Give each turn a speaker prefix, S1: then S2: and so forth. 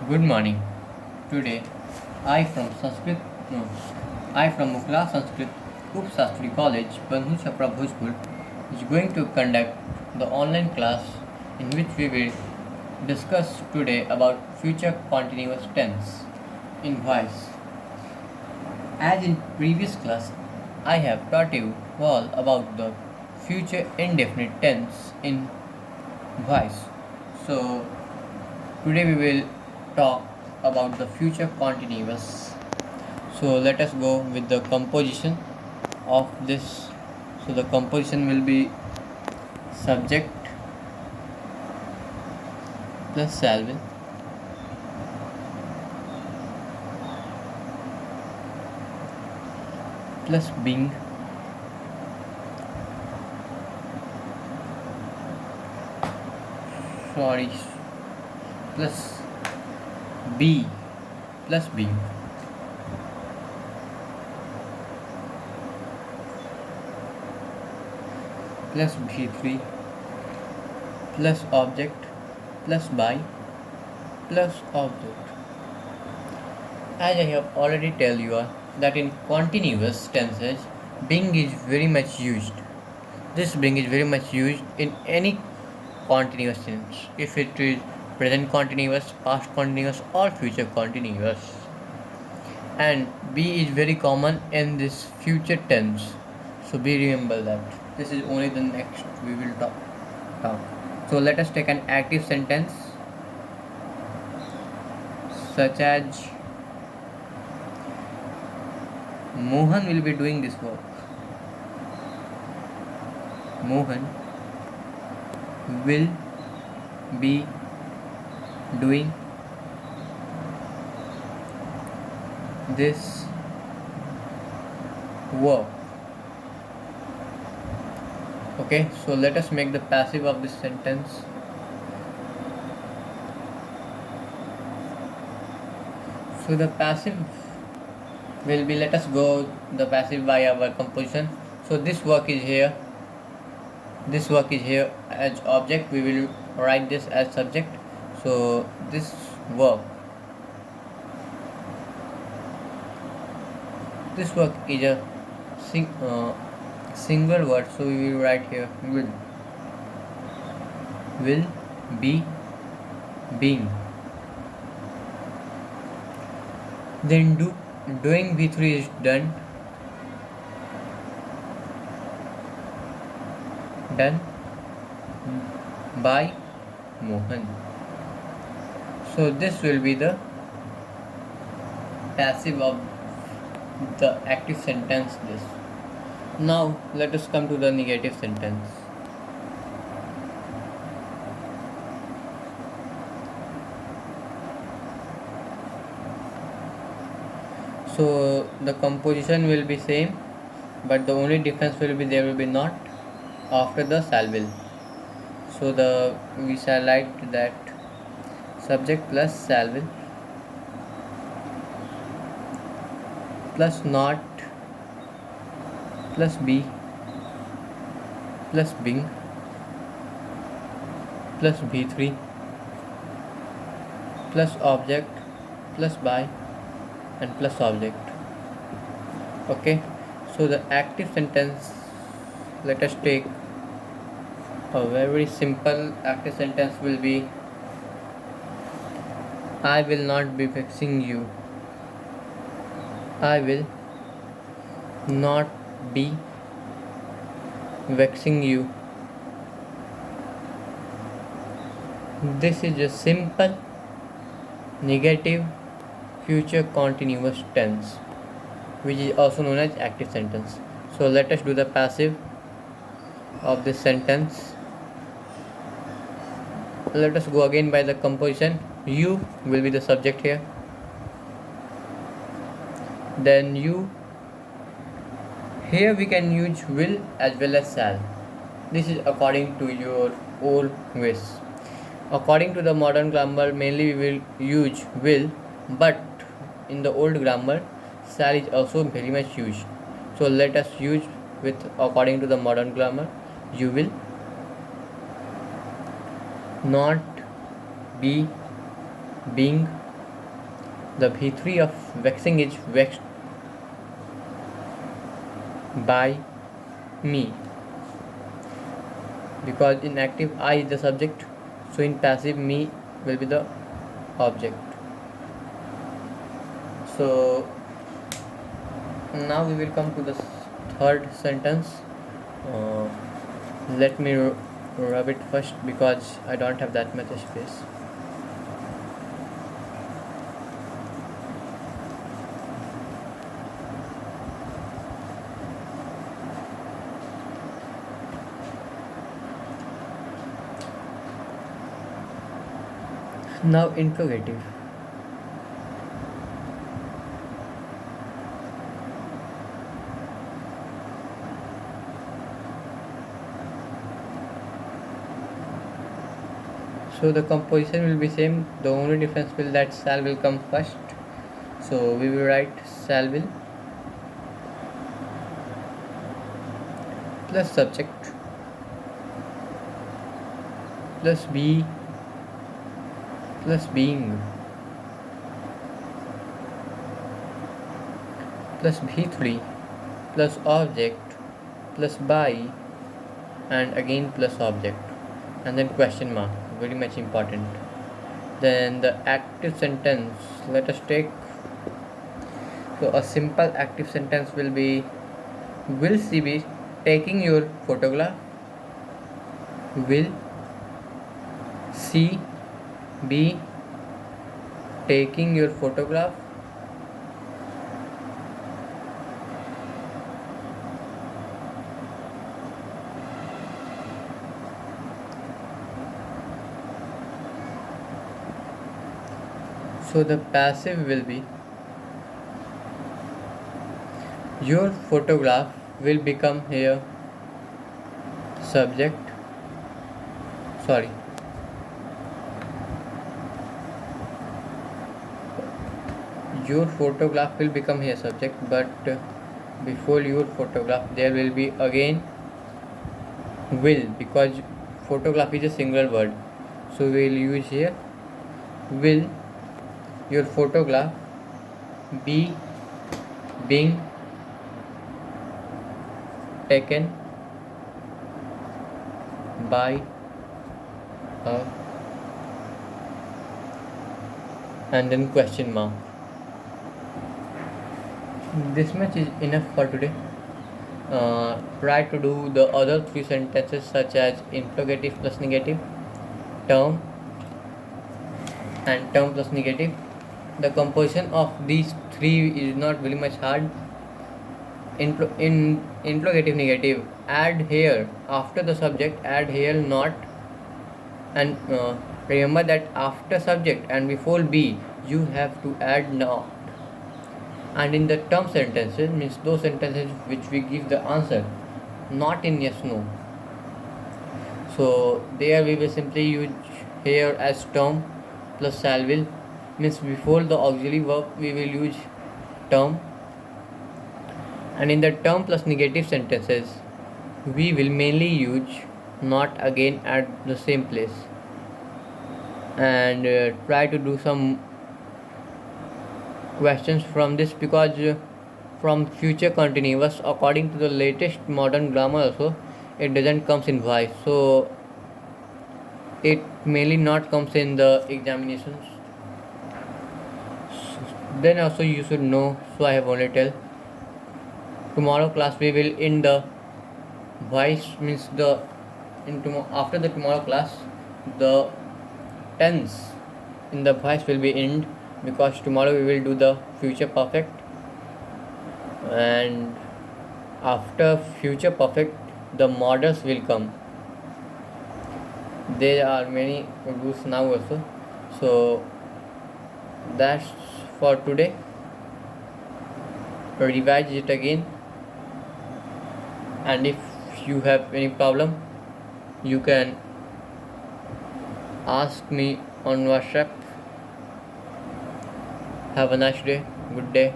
S1: Good morning. Today, I from Sanskrit, no, I from Mukla Sanskrit Up Shastri College, Bandhu Chapra Bhojpur, is going to conduct the online class in which we will discuss today about future continuous tense in voice. As in previous class, I have taught you all about the future indefinite tense in voice. So today we will talk about the future continuous. So let us go with the composition of this. So the composition will be subject plus shall plus being sorry plus be plus being plus b3 plus object plus by plus object. As I have already tell you all that in continuous tenses, being is very much used. This being is very much used in any continuous tense. If it is present continuous, past continuous, or future continuous. And be is very common in this future tense. So be remember that. This is only the next we will talk. So let us take an active sentence such as Mohan will be doing this work. Mohan will be doing this work. Okay, so let us make the passive of this sentence. So the passive will be, let us go the passive by our composition. So this work is here. This work is here as object. We will write this as subject. So this work. This work is a single word. So we will write here will. Will be being. Then doing V3 is done by Mohan. So this will be the passive of the active sentence this. Now let us come to the negative sentence. So the composition will be same, but the only difference will be there will be not after the shall will. So we shall write that subject plus shall will plus not plus be plus being plus b3 plus object plus by and plus object. Okay, so the active sentence, let us take a very simple active sentence will be I will not be vexing you. I will not be vexing you. This is a simple negative future continuous tense, which is also known as active sentence. So let us do the passive of this sentence. Let us go again by the composition. You will be the subject here. Then you. Here we can use will as well as shall. This is according to your old wish. According to the modern grammar, mainly we will use will, but in the old grammar, shall is also very much used. So let us use with according to the modern grammar. You will not be being The V3 of vexing is vexed by me, because in active I is the subject, so in passive me will be the object. So now we will come to the third sentence. uh, Let me rub it first because I don't have that much space. Now interrogative. So the composition will be same. The only difference will that shall will come first. So we will write shall will plus subject plus be plus being plus v3 plus object plus by and again plus object and then question mark, very much important. Then the active sentence, let us take, so a simple active sentence will be, will she be taking your photograph? Will she be taking your photograph? So the passive will be, your photograph will become here subject, sorry, your photograph will become here subject, but before your photograph there will be again will, because photograph is a single word, so we will use here will your photograph be being taken by a, and then question mark. This much is enough for today. Try to do the other three sentences, such as interrogative plus negative, term, and term plus negative. The composition of these three is not very much hard. In interrogative negative, add here after the subject, add here not, and remember that after subject and before be you have to add not. And in the term sentences, means those sentences which we give the answer not in yes no, so there we will simply use here as term plus shall will, means before the auxiliary verb we will use term. And in the term plus negative sentences we will mainly use not again at the same place. And try to do some questions from this, because from future continuous, according to the latest modern grammar also, it doesn't comes in voice, so it mainly not comes in the examinations. Then also you should know, so I have only tell. Tomorrow class we will in the voice, means the after the tomorrow class the tense in the voice will be end, because tomorrow we will do the future perfect, and after future perfect the models will come. There are many rules now also. So that's for today. Revise it again, and if you have any problem you can ask me on WhatsApp. Have a nice day. Good day.